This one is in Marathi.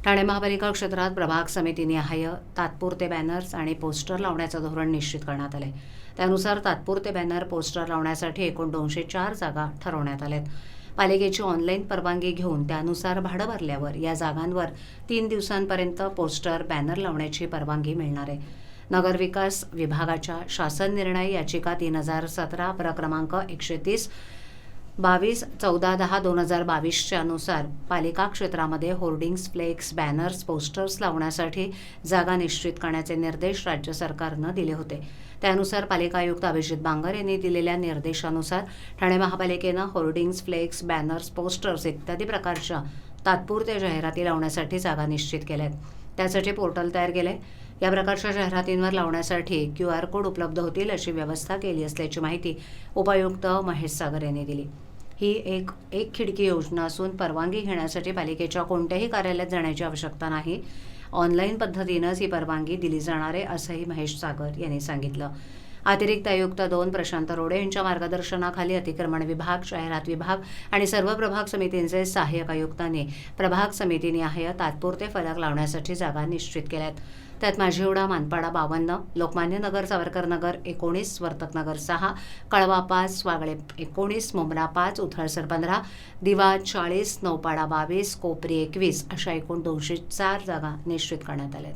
ठाणे महापालिका क्षेत्रात प्रभाग समितीनिहाय तात्पुरते बॅनर्स आणि पोस्टर लावण्याचं धोरण निश्चित करण्यात आले. त्यानुसार तात्पुरते बॅनर पोस्टर लावण्यासाठी एकूण 204 जागा ठरवण्यात आल्यात. पालिकेची ऑनलाईन परवानगी घेऊन त्यानुसार भाडं भरल्यावर या जागांवर 3 दिवसांपर्यंत पोस्टर बॅनर लावण्याची परवानगी मिळणार आहे. नगरविकास विभागाच्या शासन निर्णय याचिका 3017 प्रक्रमांक 130 22/14/10/2022 नुसार पालिका क्षेत्रामध्ये होर्डिंग्स, फ्लेक्स, बॅनर्स, पोस्टर्स लावण्यासाठी जागा निश्चित करण्याचे निर्देश राज्य सरकारनं दिले होते. त्यानुसार पालिका आयुक्त अभिजित बांगर यांनी दिलेल्या निर्देशानुसार ठाणे महापालिकेनं होर्डिंग्स, फ्लेक्स, बॅनर्स, पोस्टर्स इत्यादी प्रकारच्या तात्पुरत्या जाहिराती लावण्यासाठी जागा निश्चित केल्यात. त्यासाठी पोर्टल तयार केले. या प्रकारच्या जाहिरातींवर लावण्यासाठी QR कोड उपलब्ध होतील अशी व्यवस्था केली असल्याची माहिती उपायुक्त महेश सागर यांनी दिली. ही एक खिडकी योजना असून परवानगी घेण्यासाठी पालिकेच्या कोणत्याही कार्यालयात जाण्याची आवश्यकता नाही. ऑनलाईन पद्धतीनंच ही परवानगी दिली जाणार आहे असंही महेश सागर यांनी सांगितलं. अतिरिक्त आयुक्त 2 प्रशांत रोडे यांच्या मार्गदर्शनाखाली अतिक्रमण विभाग, जाहिरात विभाग आणि सर्व प्रभाग समितींचे सहाय्यक आयुक्तांनी प्रभाग समितीनिहाय तात्पुरते फलक लावण्यासाठी जागा निश्चित केल्यात. त्यात माझीवडा, मानपाडा 52, लोकमान्य नगर, सावरकर नगर 19, वर्तक नगर 6, कळवा 5, वागळे 19, मुंब्रा 5, उथळसर 15, दिवा 40, नौपाडा 22, कोपरी 21 अशा एकूण 204 जागा निश्चित करण्यात आल्या.